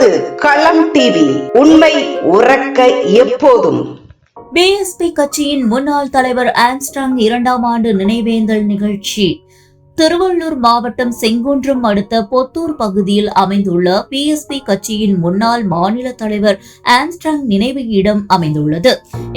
இது களம் டிவி, உண்மை உறக்க எப்போதும். பிஎஸ்பி கட்சியின் முன்னாள் தலைவர் ஆம்ஸ்ட்ராங் 2ஆம் ஆண்டு நினைவேந்தல் நிகழ்ச்சி திருவள்ளூர் மாவட்டம் செங்குன்றம் அடுத்த பொத்தூர் பகுதியில் அமைந்துள்ள பிஎஸ்பி கட்சியின் முன்னாள் மாநில தலைவர் ஆம்ஸ்ட்ராங் நினைவு இடம் அமைந்துள்ளது.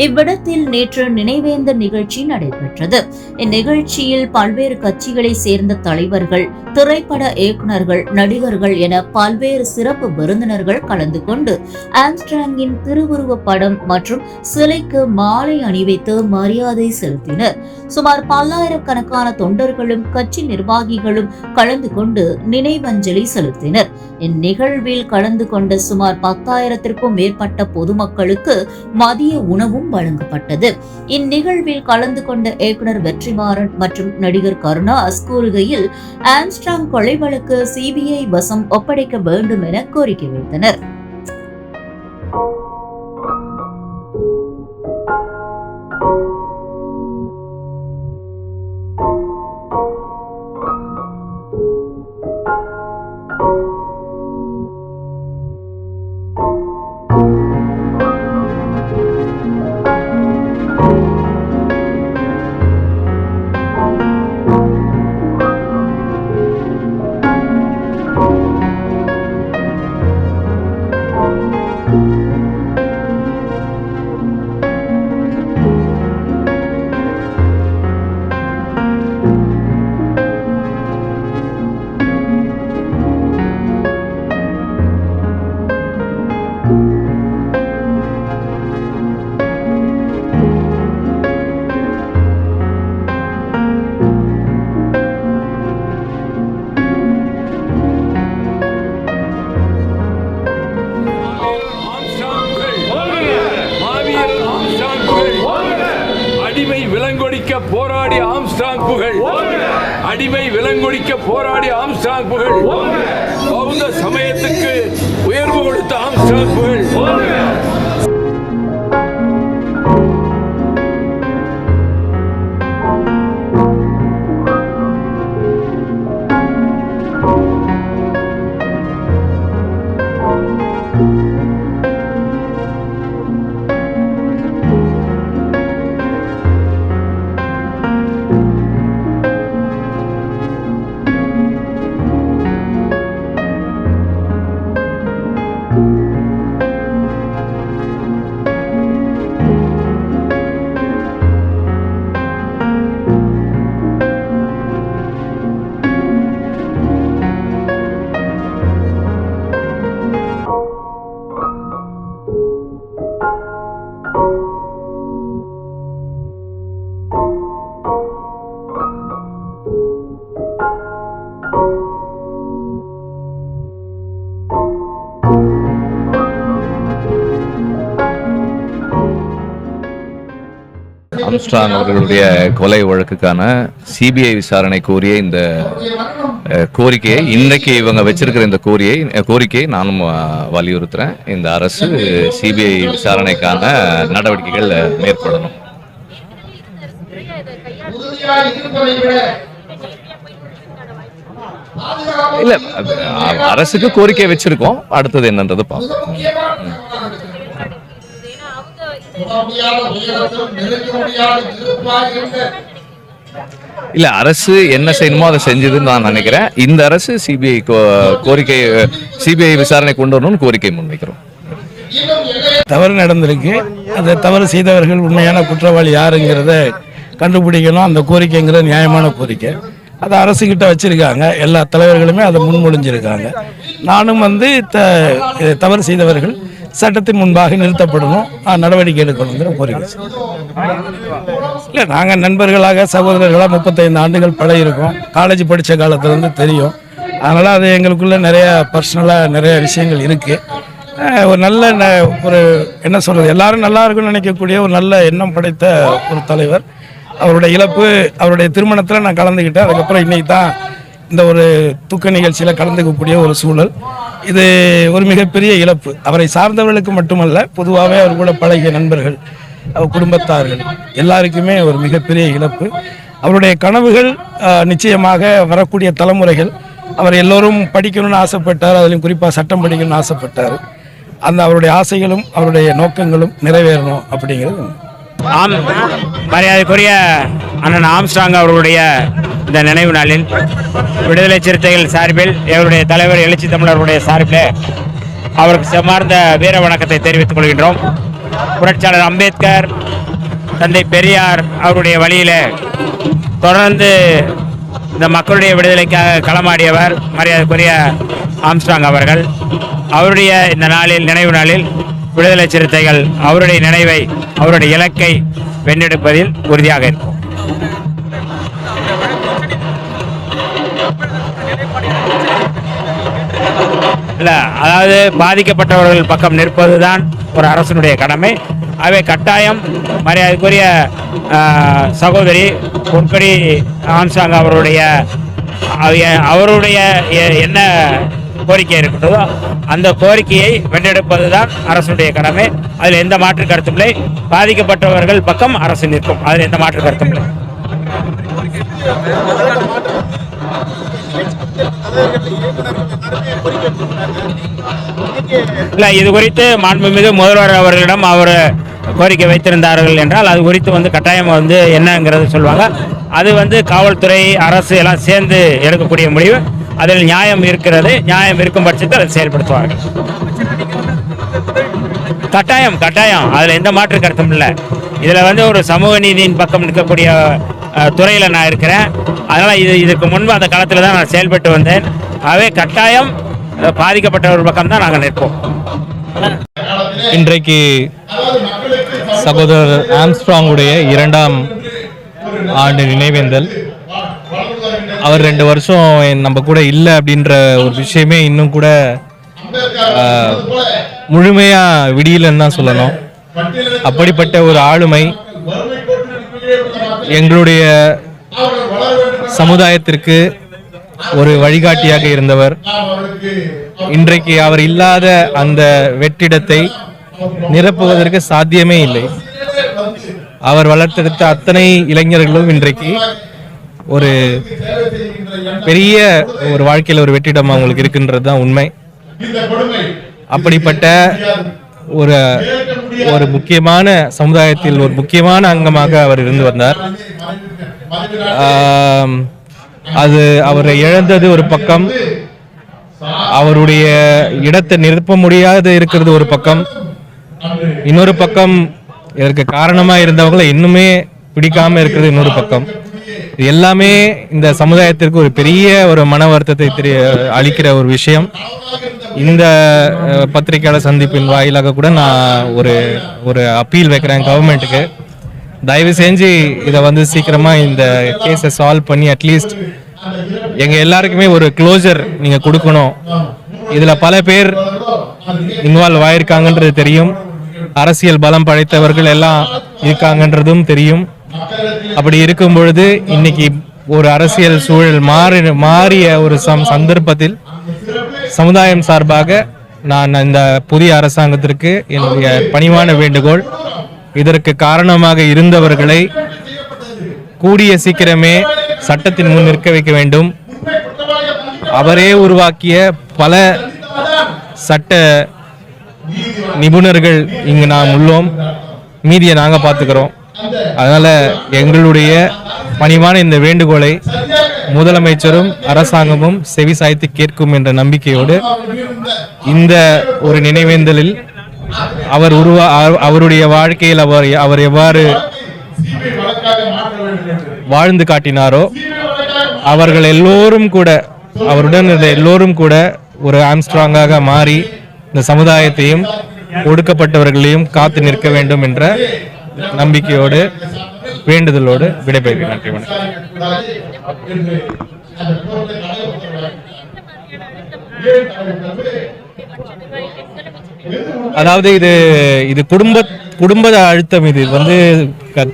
இவ்விடத்தில் நேற்று நினைவேந்த நிகழ்ச்சி நடைபெற்றது. இந்நிகழ்ச்சியில் பல்வேறு கட்சிகளை சேர்ந்த தலைவர்கள், திரைப்பட இயக்குநர்கள், நடிகர்கள் என பல்வேறு சிறப்பு விருந்தினர்கள் கலந்து கொண்டு ஆம்ஸ்ட்ராங்கின் திருவுருவ படம் மற்றும் சிலைக்கு மாலை அணிவித்து மரியாதை செலுத்தினர். சுமார் 10,000கணக்கான தொண்டர்களும் கட்சி நிர்வாகிகளும் கலந்து கொண்டு நினைவஞ்சலி செலுத்தினர். இந்நிகழ்வில் கலந்து கொண்ட சுமார் 10,000த்திற்கும் மேற்பட்ட பொதுமக்களுக்கு மதிய உணவும் வழங்கப்பட்டது. இந்நிகழ்வில் கலந்து கொண்ட இயக்குனர் வெற்றிமாறன் மற்றும் நடிகர் கருணாஸ் கூறுகையில், ஆம்ஸ்ட்ராங் கொலை வழக்கு சிபிஐ வசம் ஒப்படைக்க வேண்டும் என கோரிக்கை வைத்தனர். போராடி ஆம்ஸ்ட்ராங் புகழ், அடிமை விலங்கொடிக்க போராடி ஆம்ஸ்ட்ராங் புகழ், பௌத்த சமயத்துக்கு உயர்வு கொடுத்த ஆம்ஸ்ட்ராங் புகழ். ஆம்ஸ்ட்ராங் அவர்களுடைய கொலை வழக்குக்கான சிபிஐ விசாரணை கோரிய இந்த கோரிக்கையை, இன்றைக்கு இவங்க வச்சிருக்கிற இந்த கோரிக்கையை நானும் வலியுறுத்துறேன். இந்த அரசு சிபிஐ விசாரணைக்கான நடவடிக்கைகள் மேற்கொள்ளணும். இல்ல, அரசுக்கு கோரிக்கை வச்சிருக்கோம், அடுத்தது என்னன்றது பார்ப்போம். இல்ல, அரசு என்ன செய்யணுமோ அதை செஞ்சதுன்னு நான் நினைக்கிறேன். இந்த அரசு சிபிஐ விசாரணை கொண்டு வரணும்னு கோரிக்கை முன்வைக்கிறோம். தவறு நடந்திருக்கு. அந்த தவறு செய்தவர்கள் உண்மையான குற்றவாளி யாருங்கிறத கண்டுபிடிக்கணும். அந்த கோரிக்கைங்கிற நியாயமான கோரிக்கை அதை அரசுகிட்ட வச்சிருக்காங்க. எல்லா தலைவர்களுமே அதை முன்மொழிஞ்சிருக்காங்க. நானும் தவறு செய்தவர்கள் சட்டத்தின் முன்பாக நிறுத்தப்படணும், நடவடிக்கை எடுக்கணுங்கிற கோரிக்கை. இல்லை, நாங்கள் நண்பர்களாக சகோதரர்களாக 35 ஆண்டுகள் பழகிருக்கோம். காலேஜ் படித்த காலத்துலேருந்து தெரியும். அதனால் அது எங்களுக்குள்ள நிறைய பர்சனலாக நிறைய விஷயங்கள் இருக்குது. ஒரு நல்ல என்ன சொல்கிறது, எல்லாரும் நல்லா இருக்குன்னு நினைக்கக்கூடிய ஒரு நல்ல எண்ணம் படைத்த ஒரு தலைவர். அவருடைய இழப்பு, அவருடைய திருமணத்தில் நான் கலந்துக்கிட்டேன். அதுக்கப்புறம் இன்றைக்கி தான் இந்த ஒரு துக்க நிகழ்ச்சியில் கலந்துக்கக்கூடிய ஒரு சூழல். இது ஒரு மிகப்பெரிய இழப்பு. அவரை சார்ந்தவர்களுக்கு மட்டுமல்ல, பொதுவாகவே அவர் கூட பழகிய நண்பர்கள், அவர் குடும்பத்தார்கள் எல்லாருக்குமே ஒரு மிகப்பெரிய இழப்பு. அவருடைய கனவுகள் நிச்சயமாக வரக்கூடிய தலைமுறைகள் அவர் எல்லோரும் படிக்கணும்னு ஆசைப்பட்டார். அதிலும் குறிப்பாக சட்டம் படிக்கணும்னு ஆசைப்பட்டார். அந்த அவருடைய ஆசைகளும் அவருடைய நோக்கங்களும் நிறைவேறணும் அப்படிங்கிறது. ஆம், மரியாதைக்குரிய அண்ணன் ஆம்ஸ்ட்ராங் அவர்களுடைய இந்த நினைவு நாளில் விடுதலை சிறுத்தைகள் சார்பில் எங்களுடைய தலைவர் எழுச்சி தமிழர்களுடைய சார்பில் அவருக்கு செம்மார்ந்த வீர வணக்கத்தை தெரிவித்துக் கொள்கின்றோம். புரட்சியாளர் அம்பேத்கர், தந்தை பெரியார் அவருடைய வழியில் தொடர்ந்து இந்த மக்களுடைய விடுதலைக்காக களமாடியவர் மரியாதைக்குரிய ஆம்ஸ்ட்ராங் அவர்கள். அவருடைய இந்த நாளில், நினைவு நாளில், விடுதலை சிறுத்தைகள் அவருடைய நினைவை, அவருடைய இலக்கை வென்றெடுப்பதில் உறுதியாக இருக்கும். இல்லை, அதாவது பாதிக்கப்பட்டவர்கள் பக்கம் நிற்பதுதான் ஒரு அரசனுடைய கடமை. அவை கட்டாயம் மரியாதைக்குரிய சகோதரி பொற்கொடி ஆம்ஸ்ட்ராங் அவருடைய என்ன கோரிக்கை இருக்கிறதோ அந்த கோரிக்கையை வென்றெடுப்பதுதான் அரசுடைய கடமை. அதில் எந்த மாற்று கருத்தும் இல்லை. பாதிக்கப்பட்டவர்கள் பக்கம் அரசு நிற்கும், அதில் எந்த மாற்று கருத்தும் இல்லை. இல்லை, இது குறித்து மாண்புமிகு முதல்வர் அவர்களிடம் அவர் கோரிக்கை வைத்திருந்தார்கள் என்றால் அது குறித்து கட்டாயம் என்னங்கிறது சொல்லுவாங்க. அது காவல்துறை, அரசு எல்லாம் சேர்ந்து எடுக்கக்கூடிய முடிவு. அதில் நியாயம் இருக்கிறது. நியாயம் இருக்கும் பட்சத்தில் அதை செயல்படுத்துவார்கள். கட்டாயம் கட்டாயம், அதில் எந்த மாற்று கருத்தும் இல்லை. இதில் ஒரு சமூக நீதியின் பக்கம் நிற்கக்கூடிய துறையில் நான் இருக்கிறேன். அதனால் இதுக்கு முன்பு அந்த காலத்தில் தான் நான் செயல்பட்டு வந்தேன். ஆகவே கட்டாயம் பாதிக்கப்பட்டவர் பக்கம் தான் நாங்கள் நிற்போம். இன்றைக்கு சகோதரர் ஆம்ஸ்ட்ராங்குடைய 2ஆம் ஆண்டு நினைவேந்தல். அவர் 2 வருஷம் நம்ம கூட இல்லை அப்படின்ற ஒரு விஷயமே இன்னும் கூட முழுமையா விடியலன்னு தான் சொல்லணும். அப்படிப்பட்ட ஒரு ஆளுமை எங்களுடைய சமுதாயத்திற்கு ஒரு வழிகாட்டியாக இருந்தவர். இன்றைக்கு அவர் இல்லாத அந்த வெற்றிடத்தை நிரப்புவதற்கு சாத்தியமே இல்லை. அவர் வளர்த்தெடுத்த அத்தனை இளைஞர்களும் இன்றைக்கு ஒரு பெரிய ஒரு வாழ்க்கையில் ஒரு வெற்றிடம் அவங்களுக்கு இருக்குன்றது தான் உண்மை. அப்படிப்பட்ட ஒரு ஒரு முக்கியமான சமுதாயத்தில் ஒரு முக்கியமான அங்கமாக அவர் இருந்து வந்தார். அது அவரை இழந்தது ஒரு பக்கம், அவருடைய இடத்தை நிரப்ப முடியாத இருக்கிறது ஒரு பக்கம், இன்னொரு பக்கம் இதற்கு காரணமா இருந்தவங்களை இன்னுமே பிடிக்காம இருக்கிறது இன்னொரு பக்கம். இது எல்லாமே இந்த சமுதாயத்திற்கு ஒரு பெரிய ஒரு மன வருத்தத்தை அளிக்கிற ஒரு விஷயம். இந்த பத்திரிகையாளர் சந்திப்பின் வாயிலாக கூட நான் ஒரு அப்பீல் வைக்கிறேன் கவர்மெண்ட்டுக்கு. தயவு செஞ்சு இதை சீக்கிரமா இந்த கேஸை சால்வ் பண்ணி அட்லீஸ்ட் எங்க எல்லாருக்குமே ஒரு க்ளோசர் நீங்க கொடுக்கணும். இதுல பல பேர் இன்வால்வ் ஆயிருக்காங்கன்றது தெரியும், அரசியல் பலம் படைத்தவர்கள் எல்லாம் இருக்காங்கன்றதும் தெரியும். அப்படி இருக்கும் பொழுது இன்னைக்கு ஒரு அரசியல் சூழல் மாறிய ஒரு சந்தர்ப்பத்தில் சமுதாயம் சார்பாக நான் இந்த புதிய அரசாங்கத்திற்கு என்னுடைய பணிவான வேண்டுகோள், இதற்கு காரணமாக இருந்தவர்களை கூடிய சீக்கிரமே சட்டத்தின் முன் நிற்க வைக்க வேண்டும். அவரே உருவாக்கிய பல சட்ட நிபுணர்கள் இங்கு நாம் உள்ளோம், மீதியை நாங்க பார்த்துக்கிறோம். அதனால எங்களுடைய பணிவான இந்த வேண்டுகோளை முதலமைச்சரும் அரசாங்கமும் செவி சாய்த்து கேட்கும் என்ற நம்பிக்கையோடு இந்த ஒரு நினைவேந்தலில் அவருடைய வாழ்க்கையில் அவர் எவ்வாறு வாழ்ந்து காட்டினாரோ அவர்கள் எல்லோரும் கூட, அவருடன் இருந்த எல்லோரும் கூட ஒரு ஆம்ஸ்ட்ராங்காக மாறி இந்த சமுதாயத்தையும் ஒடுக்கப்பட்டவர்களையும் காத்து நிற்க வேண்டும் என்ற நம்பிக்கையோடு வேண்டுதலோடு விடைபெறுகிறேன். நன்றி, வணக்கம். அதாவது இது குடும்ப அழுத்தம். இது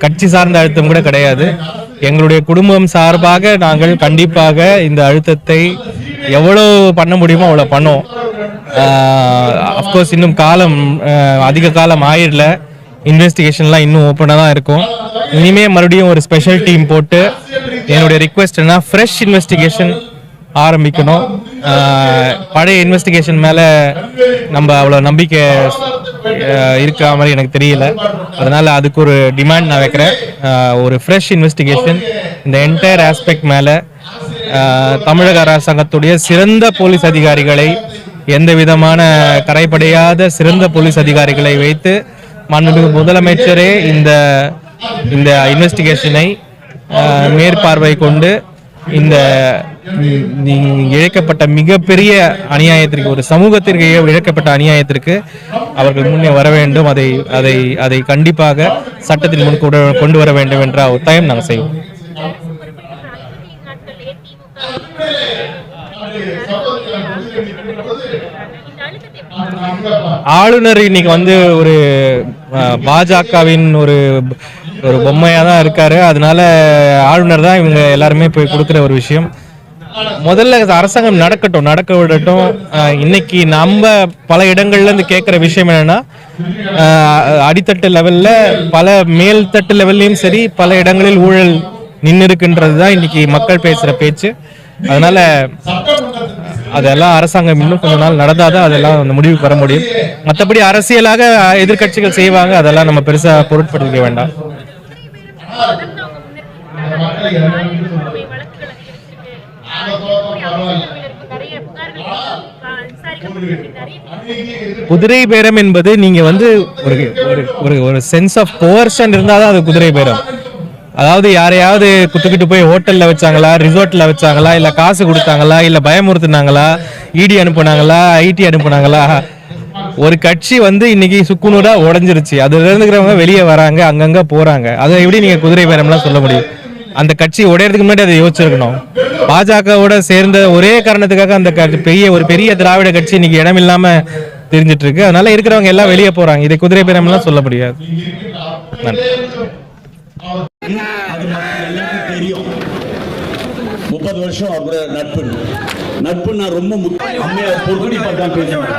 கட்சி சார்ந்த அழுத்தம் கூட கிடையாது. எங்களுடைய குடும்பம் சார்பாக நாங்கள் கண்டிப்பாக இந்த அழுத்தத்தை எவ்வளவு பண்ண முடியுமோ அவ்வளோ பண்ணோம். அஃப்கோர்ஸ் இன்னும் அதிக காலம் ஆயிடல, இன்வெஸ்டிகேஷன்லாம் இன்னும் ஓப்பனாக தான் இருக்கும். இனிமே மறுபடியும் ஒரு ஸ்பெஷல் டீம் போட்டு என்னுடைய ரிக்வெஸ்ட் என்ன, ஃப்ரெஷ் இன்வெஸ்டிகேஷன் ஆரம்பிக்கணும். பழைய இன்வெஸ்டிகேஷன் மேலே நம்ம அவ்வளோ நம்பிக்கை இருக்கிற மாதிரி எனக்கு தெரியல. அதனால் அதுக்கு ஒரு டிமாண்ட் நான் வைக்கிறேன். ஒரு ஃப்ரெஷ் இன்வெஸ்டிகேஷன் இந்த என்டையர் ஆஸ்பெக்ட் மேலே தமிழக அரசாங்கத்துடைய சிறந்த போலீஸ் அதிகாரிகளை, எந்த விதமான கரைபடையாத சிறந்த போலீஸ் அதிகாரிகளை வைத்து மாண்புமிகு முதலமைச்சரே இந்த இன்வெஸ்டிகேஷனை மேற்பார்வை கொண்டு இந்த இழைக்கப்பட்ட மிகப்பெரிய அநியாயத்திற்கு, ஒரு சமூகத்திற்கு இழைக்கப்பட்ட அநியாயத்திற்கு அவர்கள் முன்னே வர வேண்டும். அதை கண்டிப்பாக சட்டத்தின் முன் கொண்டு வர வேண்டும் என்ற ஒத்தாயம் நாங்கள் செய்வோம். ஆளுநர் இன்னைக்கு ஒரு பாஜகவின் ஒரு பொம்மையா தான் இருக்காரு. அதனால ஆளுநர் தான் இவங்க எல்லாருமே போய் கொடுக்குற ஒரு விஷயம். முதல்ல அரசாங்கம் நடக்க விடட்டும். இன்னைக்கு நம்ம பல இடங்கள்ல இருந்து கேட்கிற விஷயம் என்னன்னா, அடித்தட்டு லெவல்ல பல மேல்தட்டு லெவல்லையும் சரி பல இடங்களில் ஊழல் நின்று இருக்குன்றது தான் இன்னைக்கு மக்கள் பேசுற பேச்சு. அதனால அதெல்லாம் அரசாங்கம் இன்னும் கொஞ்ச நாள் நடந்தாதான் அதெல்லாம் அந்த முடிவுக்கு வர முடியும். மற்றபடி அரசியலாக எதிர்கட்சிகள் செய்வாங்க, அதெல்லாம் நம்ம பெருசா பொருட்படுத்திக்க வேண்டாம். குதிரை பேரம் என்பது நீங்க ஒரு சென்ஸ் ஆஃப் கோவர்ஷன் இருந்தாதான் அது குதிரை பேரம். அதாவது யாரையாவது குத்துக்கிட்டு போய் ஹோட்டல்ல வச்சாங்களா, ரிசோர்ட்ல வச்சாங்களா, இல்ல காசு கொடுத்தாங்களா, இல்ல பயமுறுத்தினாங்களா, இடி அனுப்புனாங்களா, ஐடி அனுப்புனாங்களா? ஒரு கட்சி இன்னைக்கு சுக்குநூறா உடஞ்சிருச்சு. அதுல இருந்துக்கிறவங்க வெளியே வராங்க, அங்கங்க போறாங்க. அதை எப்படி நீங்க குதிரை பேரம்லாம் சொல்ல முடியும்? அந்த கட்சி உடையறதுக்கு முன்னாடி அதை யோசிச்சிருக்கணும். பாஜகவோட சேர்ந்த ஒரே காரணத்துக்காக அந்த ஒரு பெரிய திராவிட கட்சி இன்னைக்கு இடம் இல்லாம தெரிஞ்சிட்டு இருக்கு. அதனால இருக்கிறவங்க எல்லாம் வெளியே போறாங்க. இதை குதிரை பேரம்லாம் சொல்ல முடியாது. நன்றி. அது எல்லாருக்கும் தெரியும். 30 வருஷம் அவரோட நட்பு நான் ரொம்ப அம்மையார் பொறுப்படி பார்த்தா பேசுறேன்.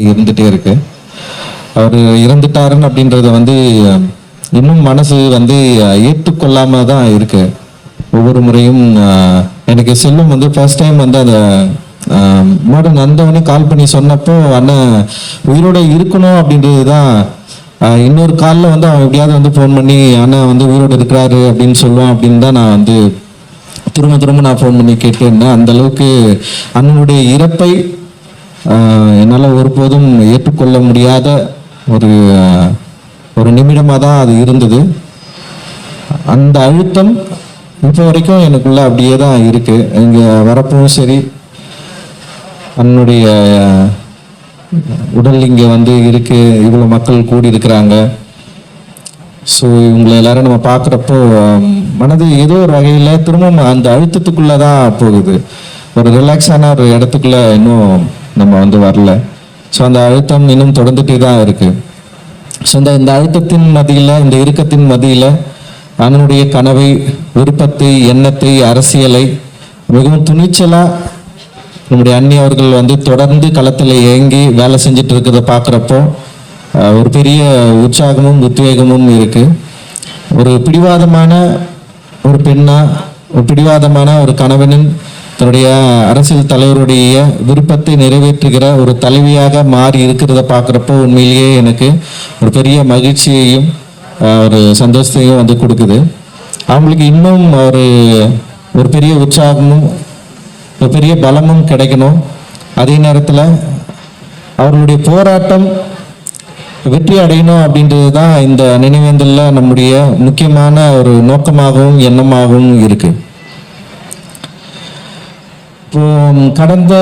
இருந்துட்டே இருக்கு. அவர் இறந்துட்டாருன்னு அப்படின்றத இன்னும் மனசு ஏற்றுக்கொள்ளாம தான் இருக்கு. ஒவ்வொரு முறையும் எனக்கு செல்லும் ஃபர்ஸ்ட் டைம் அந்த மாடன் வந்தவனே கால் பண்ணி சொன்னப்போ அண்ணன் உயிரோட இருக்கணும் அப்படின்றது தான். இன்னொரு காலில் அவன் எப்படியாவது ஃபோன் பண்ணி அண்ணன் உயிரோடு இருக்கிறாரு அப்படின்னு சொல்லுவான் அப்படின்னு தான் நான் திரும்ப நான் ஃபோன் பண்ணி கேட்டிருந்தேன். அந்த அளவுக்கு அண்ணனுடைய இறப்பை என்னால் ஒருபோதும் ஏற்றுக்கொள்ள முடியாத ஒரு நிமிடமாக தான் அது இருந்தது. அந்த அழுத்தம் இப்போ வரைக்கும் எனக்குள்ள அப்படியே தான் இருக்கு. இங்கே வரப்பவும் சரி, அண்ணனுடைய உடல் இங்கே இருக்கு, இவ்வளோ மக்கள் கூடி இருக்கிறாங்க. ஸோ இவங்களை எல்லாரும் நம்ம பார்க்குறப்போ மனது ஏதோ ஒரு வகையில் திரும்ப அந்த அழுத்தத்துக்குள்ளே தான் போகுது. ஒரு ரிலாக்ஸான ஒரு இடத்துக்குள்ள இன்னும் நம்ம வரல. ஸோ அந்த அழுத்தம் இன்னும் தொடர்ந்துட்டே தான் இருக்கு. ஸோ இந்த அழுத்தத்தின் மத்தியில், இந்த இறுக்கத்தின் மத்தியில் அண்ணனுடைய கனவை, விருப்பத்தை, எண்ணத்தை, அரசியலை மிகவும் துணிச்சலாக நம்முடைய அண்ணி அவர்கள் தொடர்ந்து களத்தில் இயங்கி வேலை செஞ்சுட்டு இருக்கிறத பார்க்குறப்போ ஒரு பெரிய உற்சாகமும் உத்வேகமும் இருக்கு. ஒரு பிடிவாதமான ஒரு பெண்ணா, ஒரு பிடிவாதமான ஒரு கணவனின் தன்னுடைய அரசியல் தலைவருடைய விருப்பத்தை நிறைவேற்றுகிற ஒரு தலைவியாக மாறி இருக்கிறத பார்க்குறப்போ உண்மையிலேயே எனக்கு ஒரு பெரிய மகிழ்ச்சியையும் ஒரு சந்தோஷத்தையும் கொடுக்குது. அவங்களுக்கு இன்னும் ஒரு பெரிய உற்சாகமும் ஒரு பெரிய பலமும் கிடைக்கணும். அதே நேரத்தில் அவர்களுடைய போராட்டம் வெற்றி அடையணும் அப்படின்றது தான் இந்த நினைவேந்தலில் நம்முடைய முக்கியமான ஒரு நோக்கமாகவும் எண்ணமாகவும் இருக்கு. இப்போ கடந்த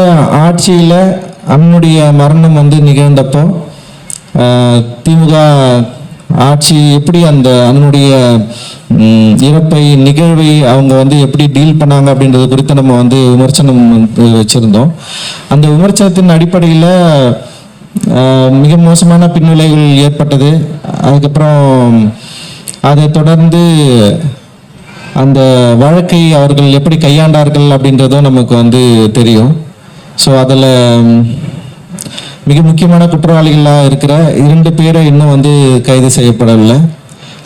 ஆட்சியில் அண்ணனுடைய மரணம் நிகழ்ந்தப்போ திமுக ஆட்சி எப்படி அந்த அண்ணனுடைய இறப்பை நிகழ்வை அவங்க எப்படி டீல் பண்ணாங்க அப்படின்றது குறித்து நம்ம விமர்சனம் வச்சுருந்தோம். அந்த விமர்சனத்தின் அடிப்படையில் மிக மோசமான பின்விளைவுகள் ஏற்பட்டது. அதுக்கப்புறம் அதை தொடர்ந்து அந்த வழக்கை அவர்கள் எப்படி கையாண்டார்கள் அப்படின்றதும் நமக்கு தெரியும். ஸோ அதில் மிக முக்கியமான குற்றவாளிகளாக இருக்கிற 2 பேரை இன்னும் வந்து கைது செய்யப்படவில்லை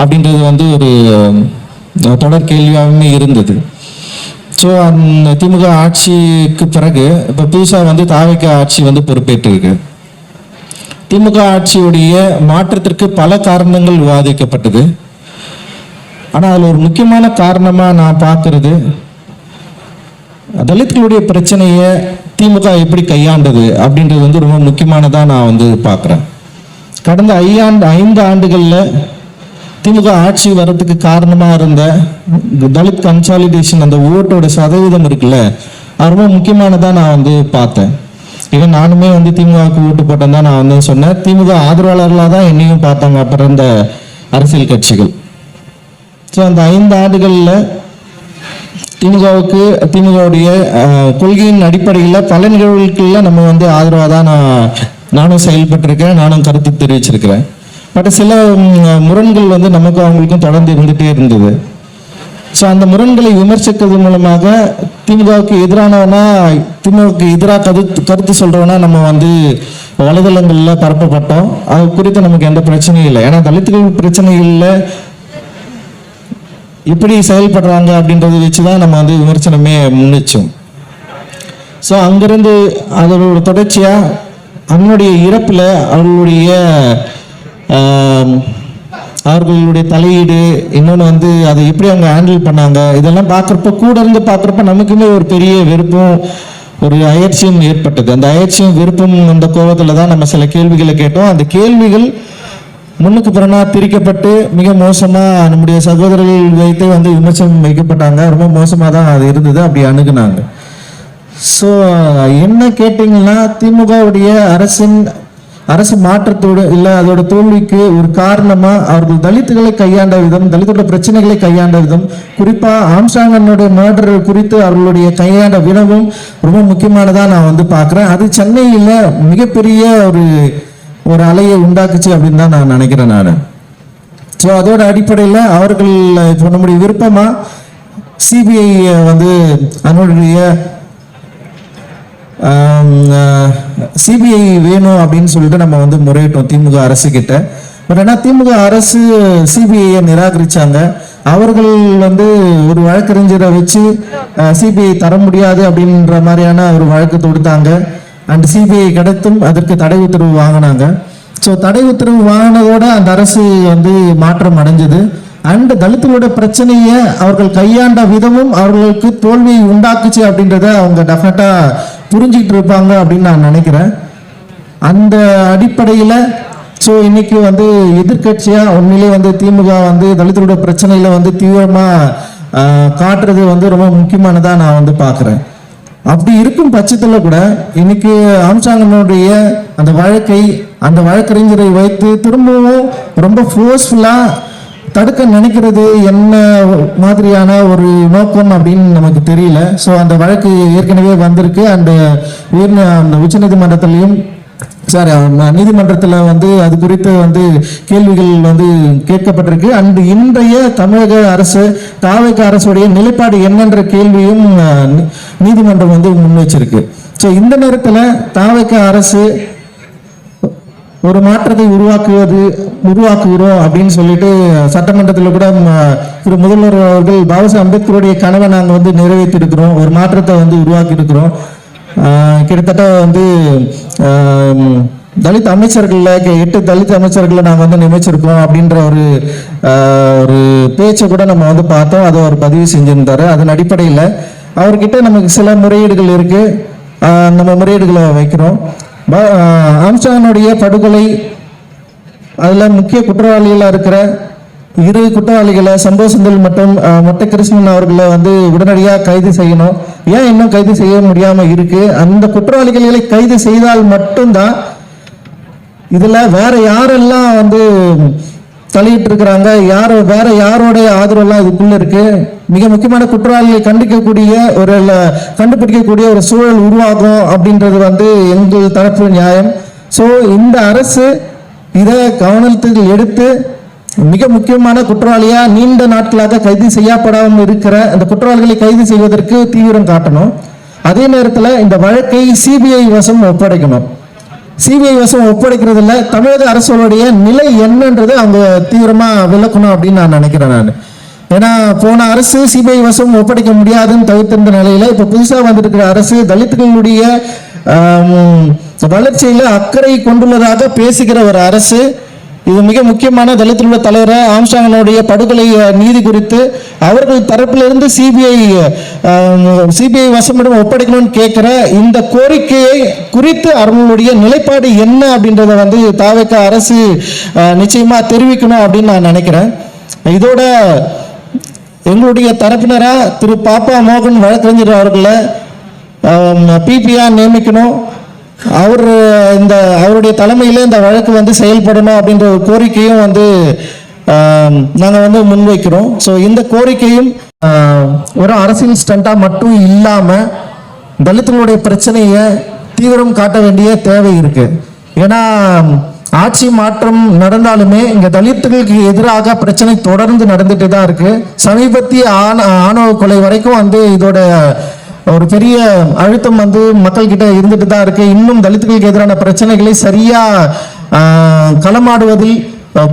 அப்படின்றது வந்து ஒரு தொடர் கேள்வியாகவே இருந்தது. ஸோ அந்த திமுக ஆட்சிக்கு பிறகு இப்போ புதுசாக வந்து தாவேகா ஆட்சி வந்து பொறுப்பேற்றிருக்கு. திமுக ஆட்சியுடைய மாற்றத்திற்கு பல காரணங்கள் விவாதிக்கப்பட்டது. ஆனால் அதில் ஒரு முக்கியமான காரணமாக நான் பார்க்கறது தலித்களுடைய பிரச்சனையை திமுக எப்படி கையாண்டது அப்படின்றது வந்து ரொம்ப முக்கியமானதாக நான் வந்து பார்க்குறேன். கடந்த 5 ஆண்டுகளில் திமுக ஆட்சி வர்றதுக்கு காரணமாக இருந்த தலித் கன்சாலிடேஷன் அந்த ஓட்டோட சதவீதம் இருக்குல்ல, அது ரொம்ப முக்கியமானதாக நான் வந்து பார்த்தேன். ஏன்னா நானுமே வந்து திமுகவுக்கு ஓட்டு போட்டேன் தான் நான் வந்து சொன்னேன். திமுக ஆதரவாளர்களாக தான் என்னையும் பார்த்தாங்க அப்புறம் இருந்த அரசியல் கட்சிகள். ஸோ அந்த 5 ஆண்டுகளில் திமுகவுடைய கொள்கையின் அடிப்படையில் பல நிகழ்வுகளில் நம்ம வந்து ஆதரவாக தான் நானும் செயல்பட்டிருக்கேன், நானும் கருத்து தெரிவிச்சிருக்கிறேன். பட் சில முரண்கள் வந்து நமக்கும் அவங்களுக்கும் தொடர்ந்து இருந்துகிட்டே இருந்தது. ஸோ அந்த முரண்களை விமர்சிக்கிறது மூலமாக திமுகவுக்கு எதிராக கருத்து சொல்கிறோன்னா நம்ம வந்து வலைதளங்களில் பரப்பப்பட்டோம். அது குறித்து நமக்கு எந்த பிரச்சனையும் இல்லை. ஏன்னா தலித்துகள் பிரச்சனைகளில் எப்படி செயல்படுறாங்க அப்படின்றத வச்சு தான் நம்ம வந்து விமர்சனமே முன்னிச்சோம். ஸோ அங்கிருந்து அதோட தொடர்ச்சியாக அவங்களுடைய இறப்பில் அவர்களுடைய தலையீடு, இன்னொன்று வந்து அதை எப்படி அவங்க ஹேண்டில் பண்ணாங்க, இதெல்லாம் பார்க்குறப்ப கூட இருந்து பார்க்குறப்ப நமக்குமே ஒரு பெரிய வெறுப்பும் ஒரு அயற்சியும் ஏற்பட்டது. அந்த அயற்சியும் வெறுப்பும் அந்த கோபத்தில் தான் நம்ம சில கேள்விகளை கேட்டோம். அந்த கேள்விகள் முன்னுக்கு புறனாக பிரிக்கப்பட்டு மிக மோசமாக நம்முடைய சகோதரர்கள் வைத்தே வந்து விமர்சனம் வைக்கப்பட்டாங்க. ரொம்ப மோசமாக தான் அது இருந்தது, அப்படி அணுகுனாங்க. ஸோ என்ன கேட்டிங்கன்னா, திமுகவுடைய அரசு மாற்றத்தோடு இல்லை அதோட தோல்விக்கு ஒரு காரணமாக அவர்கள் தலித்துகளை கையாண்ட விதம், தலித்தோட பிரச்சனைகளை கையாண்ட விதம், குறிப்பாக ஆம்ஸ்ட்ராங்கனுடைய மர்டர் குறித்து அவர்களுடைய கையாண்ட விதமும் ரொம்ப முக்கியமானதாக நான் வந்து பார்க்குறேன். அது சென்னையில் மிகப்பெரிய ஒரு அலையை உண்டாக்குச்சு அப்படின்னு தான் நான் நினைக்கிறேன் நான். ஸோ அதோட அடிப்படையில் அவர்கள் இப்போ நம்முடைய விருப்பமாக சிபிஐ வந்து அதனுடைய சிபிஐ வேணும் அப்படின்னு சொல்லிட்டு நம்ம வந்து முறையிட்டோம் திமுக அரசு கிட்ட. பட் ஆனால் திமுக அரசு சிபிஐயை நிராகரிச்சாங்க. அவர்கள் வந்து ஒரு வழக்கறிஞரை வச்சு சிபிஐ தர முடியாது அப்படின்ற மாதிரியான ஒரு வழக்கு தொடுத்தாங்க. அண்ட் சிபிஐ கிடைத்தும் அதற்கு தடை உத்தரவு வாங்கினாங்க. ஸோ தடை உத்தரவு வாங்கினதோட அந்த அரசு வந்து மாற்றம் அடைஞ்சது. அண்ட் தலித்துகளோட பிரச்சனையை அவர்கள் கையாண்ட விதமும் அவர்களுக்கு தோல்வியை உண்டாக்குச்சு அப்படின்றத அவங்க டெஃபினட்டாக புரிஞ்சிக்கிட்டு இருப்பாங்க அப்படின்னு நான் நினைக்கிறேன். அந்த அடிப்படையில் ஸோ இன்னைக்கு வந்து எதிர்கட்சியாக உண்மையிலே வந்து திமுக வந்து தலித்துகளோட பிரச்சனையில் வந்து தீவிரமாக காட்டுறது வந்து ரொம்ப முக்கியமானதாக நான் வந்து பார்க்குறேன். அப்படி இருக்கும் பட்சத்தில் கூட இன்னைக்கு ஆம்ஸ்ட்ராங்கனுடைய அந்த வழக்கறிஞரை வைத்து திரும்பவும் ரொம்ப ஃபோர்ஸ்ஃபுல்லாக தடுக்க நினைக்கிறது என்ன மாதிரியான ஒரு நோக்கம் அப்படின்னு நமக்கு தெரியல. ஸோ அந்த வழக்கு ஏற்கனவே வந்திருக்கு. அந்த உச்சநீதிமன்றத்திலையும் நீதிமன்றத்தில் வந்து அது குறித்து வந்து கேள்விகள் வந்து கேட்கப்பட்டிருக்கு. அண்ட் இன்றைய தமிழக அரசு தாவேகா அரசுடைய நிலைப்பாடு என்னன்ற கேள்வியும் நீதிமன்றம் வந்து முன் வச்சிருக்கு. ஸோ இந்த நேரத்தில் தாவேகா அரசு ஒரு மாற்றத்தை உருவாக்குகிறோம் அப்படின்னு சொல்லிட்டு சட்டமன்றத்தில் கூட திரு முதல்வர் அவர்கள் பாபாசாஹேப் அம்பேத்கருடைய கனவை நாங்கள் வந்து நிறைவேற்றிருக்கிறோம், ஒரு மாற்றத்தை வந்து உருவாக்கி இருக்கிறோம். கிட்டத்தட்ட வந்து தலித் அமைச்சர்களில் 8 தலித் அமைச்சர்களை நாங்கள் வந்து நியமிச்சிருக்கோம் அப்படின்ற ஒரு பேச்சை கூட நம்ம வந்து பார்த்தோம். அதை அவர் பதிவு செஞ்சிருந்தாரு. அதன் அடிப்படையில் அவர்கிட்ட நமக்கு சில முறையீடுகள் இருக்கு, நம்ம முறையீடுகளை வைக்கிறோம். ஆம்ஸ்ட்ராங்கனுடைய படுகொலை அதில் முக்கிய குற்றவாளிகளாக இருக்கிற 2 குற்றவாளிகளை சம்பவ செந்தில் மற்றும் மொட்டை கிருஷ்ணன் அவர்களை வந்து உடனடியாக கைது செய்யணும். ஏன் இன்னும் கைது செய்ய முடியாமல் இருக்கு? அந்த குற்றவாளிகளை கைது செய்தால் மட்டும்தான் இதில் வேற யாரெல்லாம் வந்து தலையிட்டு இருக்கிறாங்க, வேற யாரோடைய ஆதரவெல்லாம் இதுக்குள்ள இருக்கு, மிக முக்கியமான குற்றவாளிகளை கண்டுபிடிக்கக்கூடிய ஒரு சூழல் உருவாகும் அப்படின்றது வந்து எங்கள் தரப்பு நியாயம். ஸோ இந்த அரசு இதை கவனத்தில் எடுத்து மிக முக்கியமான குற்றவாளியா நீண்ட நாட்களாக கைது செய்யப்படாமல் இருக்கிற அந்த குற்றவாளிகளை கைது செய்வதற்கு தீவிரம் காட்டணும். அதே நேரத்தில் இந்த வழக்கை சிபிஐ வசம் ஒப்படைக்கணும். சிபிஐ வசம் ஒப்படைக்கிறதுல தமிழக அரசுடைய நிலை என்னன்றது அவங்க தீவிரமாக விளக்கணும் அப்படின்னு நான் நினைக்கிறேன். நான் ஏன்னா போன அரசு சிபிஐ வசம் ஒப்படைக்க முடியாதுன்னு தவிர்த்திருந்த நிலையில இப்போ புதுசாக வந்திருக்கிற அரசு தலித்துகளுடைய வளர்ச்சியில் அக்கறை கொண்டுள்ளதாக பேசுகிற ஒரு அரசு. இது மிக முக்கியமான தலித்துள்ள தலைவர் ஆம்ஸ்ட்ராங்கனுடைய படுகொலை நீதி குறித்து அவர்கள் தரப்பிலிருந்து சிபிஐ வசமிடம் ஒப்படைக்கணும்னு கேட்கிற இந்த கோரிக்கையை குறித்து அவர்களுடைய நிலைப்பாடு என்ன அப்படின்றத வந்து தாவேக அரசு நிச்சயமா தெரிவிக்கணும் அப்படின்னு நான் நினைக்கிறேன். இதோட எங்களுடைய தரப்பினரா திரு பாப்பா மோகன் வழக்கறிஞர் அவர்களை பிபிஆ நியமிக்கணும். அவருடைய தலைமையில் இந்த வழக்கு வந்து செயல்படணும் அப்படின்ற ஒரு கோரிக்கையும் வந்து நாங்கள் வந்து முன்வைக்கிறோம். ஸோ இந்த கோரிக்கையும் ஒரு அரசியல் ஸ்டண்டாக மட்டும் இல்லாமல் தலித்துகளுடைய பிரச்சனையை தீவிரம் காட்ட வேண்டிய தேவை இருக்கு. ஏன்னா ஆட்சி மாற்றம் நடந்தாலுமே இங்க தலித்துகளுக்கு எதிராக பிரச்சனை தொடர்ந்து நடந்துட்டு தான் இருக்கு. சமீபத்திய ஆணவ கொலை வரைக்கும் வந்து இதோட ஒரு பெரிய அழுத்தம் வந்து மக்கள் கிட்ட இருந்துட்டு தான் இருக்கு. இன்னும் தலித்துகளுக்கு எதிரான பிரச்சனைகளை சரியா களமாடுவதில்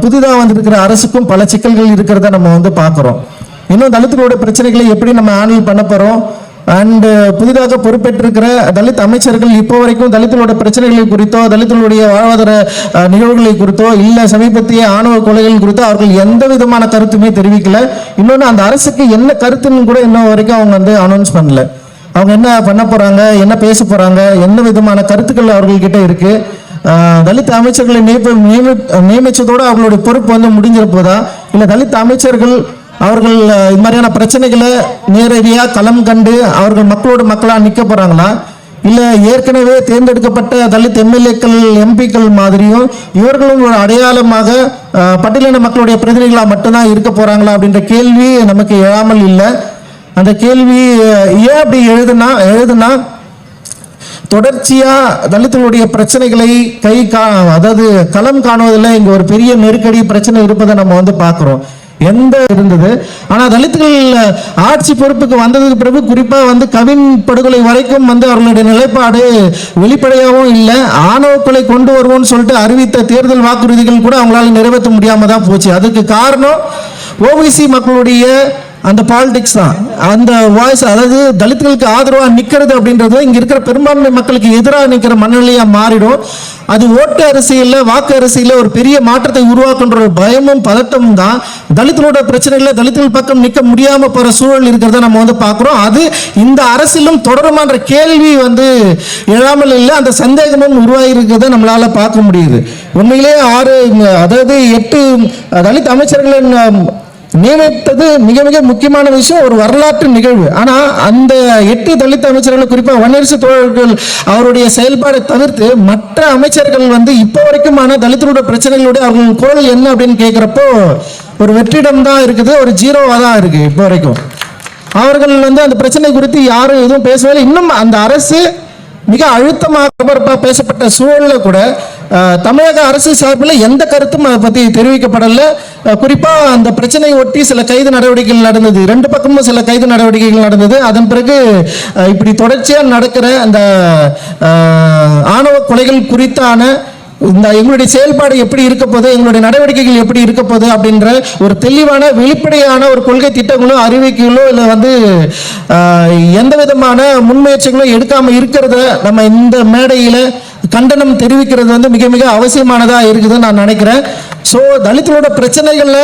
புதிதாக வந்திருக்கிற அரசுக்கும் பல சிக்கல்கள் இருக்கிறத நம்ம வந்து பார்க்குறோம். இன்னும் தலித்துகளுடைய பிரச்சனைகளை எப்படி நம்ம ஹேண்டில் பண்ண போறோம் அண்ட் புதிதாக பொறுப்பேற்றிருக்கிற தலித் அமைச்சர்கள் இப்போ வரைக்கும் தலித்துகளோட பிரச்சனைகளை குறித்தோ தலித்துகளுடைய வாழ்வாதார நிகழ்வுகளை குறித்தோ இல்லை சமீபத்திய ஆணவ கொலைகள் குறித்தோ அவர்கள் எந்த விதமான கருத்துமே தெரிவிக்கல. இன்னொன்று அந்த அரசுக்கு என்ன கருத்துன்னு கூட இன்னும் வரைக்கும் அவங்க வந்து அனௌன்ஸ் பண்ணல. அவங்க என்ன பண்ண போறாங்க, என்ன பேச போறாங்க, என்ன விதமான கருத்துக்கள் அவர்கள்கிட்ட இருக்கு. தலித் அமைச்சர்களை நியமிச்சதோடு அவர்களுடைய பொறுப்பு வந்து முடிஞ்சிட போதா, இல்லை தலித் அமைச்சர்கள் அவர்கள் இது மாதிரியான பிரச்சனைகளை நேரடியாக களம் கண்டு அவர்கள் மக்களோட மக்களாக நிற்க போறாங்களா, இல்லை ஏற்கனவே தேர்ந்தெடுக்கப்பட்ட தலித் எம்எல்ஏக்கள் எம்பிக்கள் மாதிரியும் இவர்களும் ஒரு அடையாளமாக பட்டியலின மக்களுடைய பிரதிநிதிகளாக மட்டும்தான் இருக்க போறாங்களா அப்படின்ற கேள்வி நமக்கு எழாமல் இல்லை. அந்த கேள்வி ஏன் அப்படி எழுதுனா தொடர்ச்சியா தலித்துகளுடைய பிரச்சனைகளை அதாவது களம் காணுவதில் இங்க ஒரு பெரிய நெருக்கடி பிரச்சனை இருப்பதை நம்ம வந்து பார்க்கிறோம். இருந்தது. ஆனா தலித்துகள் ஆட்சி பொறுப்புக்கு வந்ததுக்கு பிறகு குறிப்பா வந்து கவின் படுகொலை வரைக்கும் வந்து அவர்களுடைய நிலைப்பாடு வெளிப்படையாகவும் இல்லை. ஆணவ கொலை கொண்டு வருவோம்னு சொல்லிட்டு அறிவித்த தேர்தல் வாக்குறுதிகள் கூட அவங்களால நிறைவேற்ற முடியாம தான் போச்சு. அதுக்கு காரணம் ஓபிசி மக்களுடைய அந்த பாலிடிக்ஸ் தான். அந்த வாய்ஸ், அதாவது தலித்துகளுக்கு ஆதரவாக நிற்கிறது அப்படின்றது இங்க இருக்கிற பெரும்பான்மை மக்களுக்கு எதிராக நிற்கிற மனநிலையா மாறிடும். அது ஓட்டு அரசியல்ல வாக்கு அரசியல்ல ஒரு பெரிய மாற்றத்தை உருவாக்குன்ற ஒரு பயமும் பதட்டமும் தான் தலித்துகளோட பிரச்சனைகளை தலித்துகள் பக்கம் நிற்க முடியாம போற சூழல் இருக்கிறத நம்ம வந்து பார்க்கிறோம். அது இந்த அரசியலும் தொடருமான்ற கேள்வி வந்து எழாமல் இல்லை, அந்த சந்தேகமும் உருவாகி இருக்கிறத நம்மளால பார்க்க முடியுது. உண்மையிலே 8 தலித் அமைச்சர்களின் நியமித்தது மிக மிக முக்கியமான விஷயம், ஒரு வரலாற்று நிகழ்வு. ஆனா அந்த 8 தலித் அமைச்சர்கள் குறிப்பா வன்னியரசு தோழர்கள் அவருடைய செயல்பாடை தவிர்த்து மற்ற அமைச்சர்கள் வந்து இப்போ வரைக்குமான தலித்தரோட பிரச்சனைகளோட அவர்கள் குரல் என்ன அப்படின்னு கேட்கிறப்போ ஒரு வெற்றிடம் தான் இருக்குது, ஒரு ஜீரோவா தான் இருக்கு. இப்போ வரைக்கும் அவர்கள் வந்து அந்த பிரச்சனை குறித்து யாரும் எதுவும் பேசவில்லை. இன்னும் அந்த அரசு மிக அழுத்தமாக பேசப்பட்ட சூழல்ல கூட தமிழக அரசு சார்பில் எந்த கருத்தும் அதை பற்றி தெரிவிக்கப்படல. குறிப்பா அந்த பிரச்சனையை ஒட்டி சில கைது நடவடிக்கைகள் நடந்தது, 2 பக்கமும் சில கைது நடவடிக்கைகள் நடந்தது. அதன் பிறகு இப்படி தொடர்ச்சியா நடக்கிற அந்த ஆணவ கொலைகள் குறித்தான எங்களுடைய செயல்பாடு எப்படி இருக்க போகுது, எங்களுடைய நடவடிக்கைகள் எப்படி இருக்க போகுது அப்படின்ற ஒரு தெளிவான வெளிப்படையான ஒரு கொள்கை திட்டங்களோ அறிவிக்கைகளோ இல்லை வந்து எந்த விதமான முன்முயற்சிகளோ எடுக்காம இருக்கிறத நம்ம இந்த மேடையில கண்டனம் தெரிவிக்கிறது வந்து மிக மிக அவசியமானதா இருக்குதுன்னு நான் நினைக்கிறேன். ஸோ தலித்துகளோட பிரச்சனைகள்ல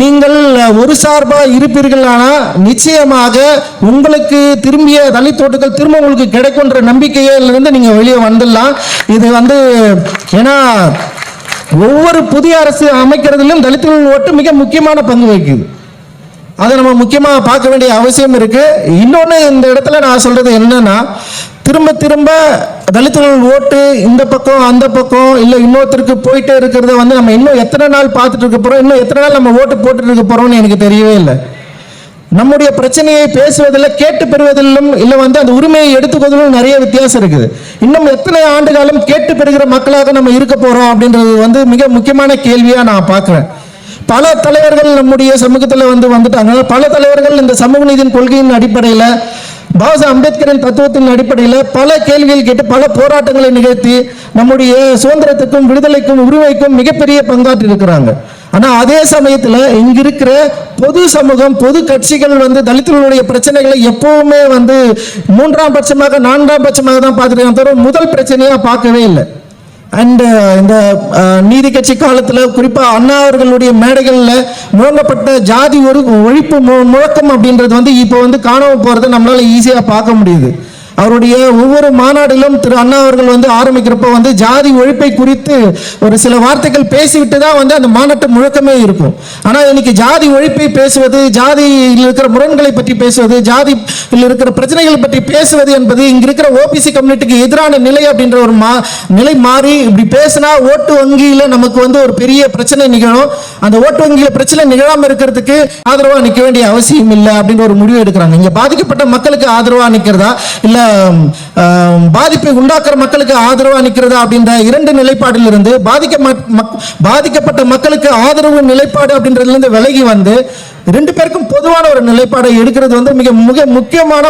நீங்கள் ஒரு சார்பா இருப்பீர்கள், ஆனால் நிச்சயமாக உங்களுக்கு திரும்பிய தலித் ஓட்டுகள் திரும்ப உங்களுக்கு கிடைக்கும்ன்ற நம்பிக்கையிலிருந்து நீங்க வெளியே வந்துடலாம். இது வந்து ஏன்னா ஒவ்வொரு புதிய அரசு அமைக்கிறதுலும் தலித்துகள் ஓட்டு மிக முக்கியமான பங்கு வகிக்குது. அதை நம்ம முக்கியமாக பார்க்க வேண்டிய அவசியம் இருக்கு. இன்னொன்று இந்த இடத்துல நான் சொல்றது என்னன்னா, திரும்ப திரும்ப தலித்துகள் ஓட்டு இந்த பக்கம் அந்த பக்கம் இல்லை இன்னொருத்தருக்கு போயிட்டே இருக்கிறத வந்து நம்ம இன்னும் எத்தனை நாள் பார்த்துட்டு இருக்க போறோம், இன்னும் எத்தனை நாள் நம்ம ஓட்டு போட்டுட்டு இருக்க போறோம்னு எனக்கு தெரியவே இல்லை. நம்முடைய பிரச்சனையை பேசுவதில் கேட்டு பெறுவதிலும் இல்லை வந்து அந்த உரிமையை எடுத்துக்கொள்வதிலும் நிறைய வித்தியாசம் இருக்குது. இன்னும் எத்தனை ஆண்டு காலம் கேட்டு பெறுகிற மக்களாக நம்ம இருக்க போறோம் அப்படின்றது வந்து மிக முக்கியமான கேள்வியா நான் பார்க்கிறேன். பல தலைவர்கள் நம்முடைய சமூகத்தில் வந்துட்டாங்க. பல தலைவர்கள் இந்த சமூக நீதியின் கொள்கையின் அடிப்படையில் பாபா அம்பேத்கரின் தத்துவத்தின் அடிப்படையில் பல கேள்விகள் கேட்டு பல போராட்டங்களை நிகழ்த்தி நம்முடைய சுதந்திரத்துக்கும் விடுதலைக்கும் உரிமைக்கும் மிகப்பெரிய பங்காற்றி இருக்கிறாங்க. ஆனால் அதே சமயத்தில் இங்க இருக்கிற பொது சமூகம் பொது கட்சிகள் தலித்துகளுடைய பிரச்சனைகளை எப்பவுமே மூன்றாம் பட்சமாக நான்காம் பட்சமாக தான் பார்த்துருக்காங்க, தவிர முதல் பிரச்சனையாக பார்க்கவே இல்லை. அண்ட் இந்த நீதி கட்சி காலத்தில் குறிப்பாக அண்ணா அவர்களுடைய மேடைகளில் முழங்கப்பட்ட ஜாதி ஒழிப்பு முழக்கம் அப்படின்றது இப்போ காணாமல் போகிறத நம்மளால் ஈஸியாக பார்க்க முடியுது. அவருடைய ஒவ்வொரு மாநாட்டிலும் திரு அண்ணா அவர்கள் ஆரம்பிக்கிறப்ப ஜாதி ஒழிப்பை குறித்து ஒரு சில வார்த்தைகள் பேசிவிட்டு தான் அந்த மாநாட்டு முழக்கமே இருக்கும். ஆனால் இன்னைக்கு ஜாதி ஒழிப்பை பேசுவது, ஜாதியில் இருக்கிற முரண்களை பற்றி பேசுவது, ஜாதியில் இருக்கிற பிரச்சனைகளை பற்றி பேசுவது என்பது இங்க இருக்கிற ஓபிசி கம்யூனிட்டிக்கு எதிரான நிலை அப்படின்ற ஒரு நிலை மாறி இப்படி பேசினா ஓட்டு வங்கியில் நமக்கு ஒரு பெரிய பிரச்சனை நிகழும். அந்த ஓட்டு வங்கியில பிரச்சனை நிகழாமல் இருக்கிறதுக்கு ஆதரவா நிற்க வேண்டிய அவசியம் இல்லை அப்படின்ற ஒரு முடிவு எடுக்கிறாங்க. இங்க பாதிக்கப்பட்ட மக்களுக்கு ஆதரவா நிற்கிறதா இல்ல பாதிப்பை உண்டாக்குற மக்களுக்கு ஆதரவா நிற்கிறதா அப்படின்ற இரண்டு நிலைப்பாடில் இருந்து பாதிக்கப்பட்ட மக்களுக்கு ஆதரவு நிலைப்பாடு அப்படின்றதுல இருந்து விலகி ரெண்டு பேருக்கும் பொதுவான ஒரு நிலைப்பாடை எடுக்கிறது மிக மிக முக்கியமான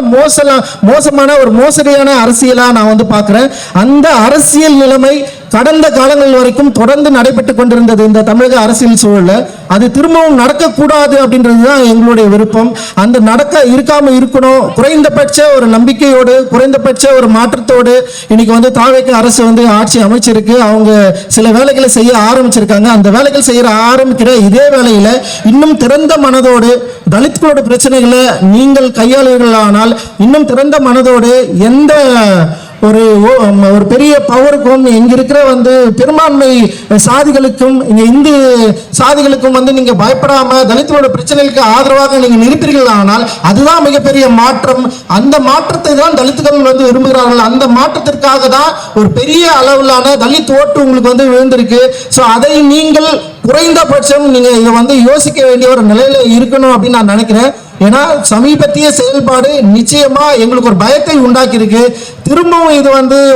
மோசமான ஒரு மோசடியான அரசியலா நான் பார்க்கிறேன். அந்த அரசியல் நிலைமை கடந்த காலங்கள் வரைக்கும் தொடர்ந்து நடைபெற்றுக் கொண்டிருந்தது இந்த தமிழக அரசியல் சூழல்ல. அது திரும்பவும் நடக்கக்கூடாது அப்படின்றதுதான் எங்களுடைய விருப்பம். அந்த இருக்காம இருக்கணும். குறைந்தபட்ச ஒரு நம்பிக்கையோடு, குறைந்தபட்ச ஒரு மாற்றத்தோடு இன்னைக்கு தாவேக்கு அரசு ஆட்சி அமைச்சிருக்கு. அவங்க சில வேலைகளை செய்ய ஆரம்பிச்சிருக்காங்க. அந்த வேலைகள் செய்ய ஆரம்பிக்கிற இதே வேளையில இன்னும் திறந்த மனதோடு தலித்களோட பிரச்சனைகளை நீங்கள் கையாளுவீர்களானால் இன்னும் திறந்த மனதோடு எந்த ஒரு பெரிய பவருக்கும் இங்க இருக்கிற பெரும்பான்மை சாதிகளுக்கும் இங்க இந்து சாதிகளுக்கும் நீங்க பயப்படாம தலித்தோட பிரச்சனைகளுக்கு ஆதரவாக நீங்க நிற்பீர்கள். ஆனால் அதுதான் மிகப்பெரிய மாற்றம். அந்த மாற்றத்தை தான் தலித்துகள் விரும்புகிறார்கள். அந்த மாற்றத்திற்காக தான் ஒரு பெரிய அளவிலான தலித் ஓட்டு உங்களுக்கு விழுந்திருக்கு. ஸோ அதை நீங்கள் குறைந்தபட்சம் நீங்க இதை யோசிக்க வேண்டிய ஒரு நிலையில இருக்கணும் அப்படின்னு நான் நினைக்கிறேன். ஏன்னா சமீபத்திய செயல்பாடு நிச்சயமா எங்களுக்கு ஒரு பயத்தை உண்டாக்கி இருக்கு. திரும்பவும் இது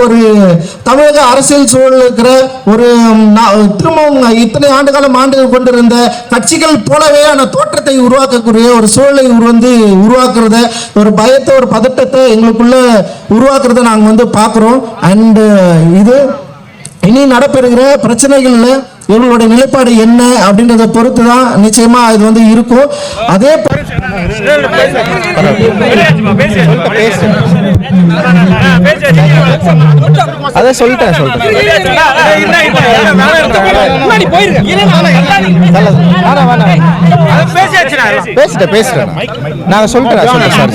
ஒரு தமிழக அரசியல் சூழல் இருக்கிற ஒரு திரும்பவும் இத்தனை ஆண்டு காலம் கொண்டிருந்த கட்சிகள் போலவே அந்த தோற்றத்தை உருவாக்கக்கூடிய ஒரு சூழலை உருவாக்குறத, ஒரு பயத்தை, ஒரு பதட்டத்தை எங்களுக்குள்ள உருவாக்குறத நாங்கள் பார்க்குறோம். அண்ட் இது இனி நடைபெறுகிற பிரச்சனைகள்ல இவங்களுடைய நிலைப்பாடு என்ன அப்படின்றத பொறுத்து தான் நிச்சயமா இது இருக்கும். அதே அதை சொல்லிட்டேன் பேசிட்டேன் நாங்க சொல்லிட்டேன் சார்.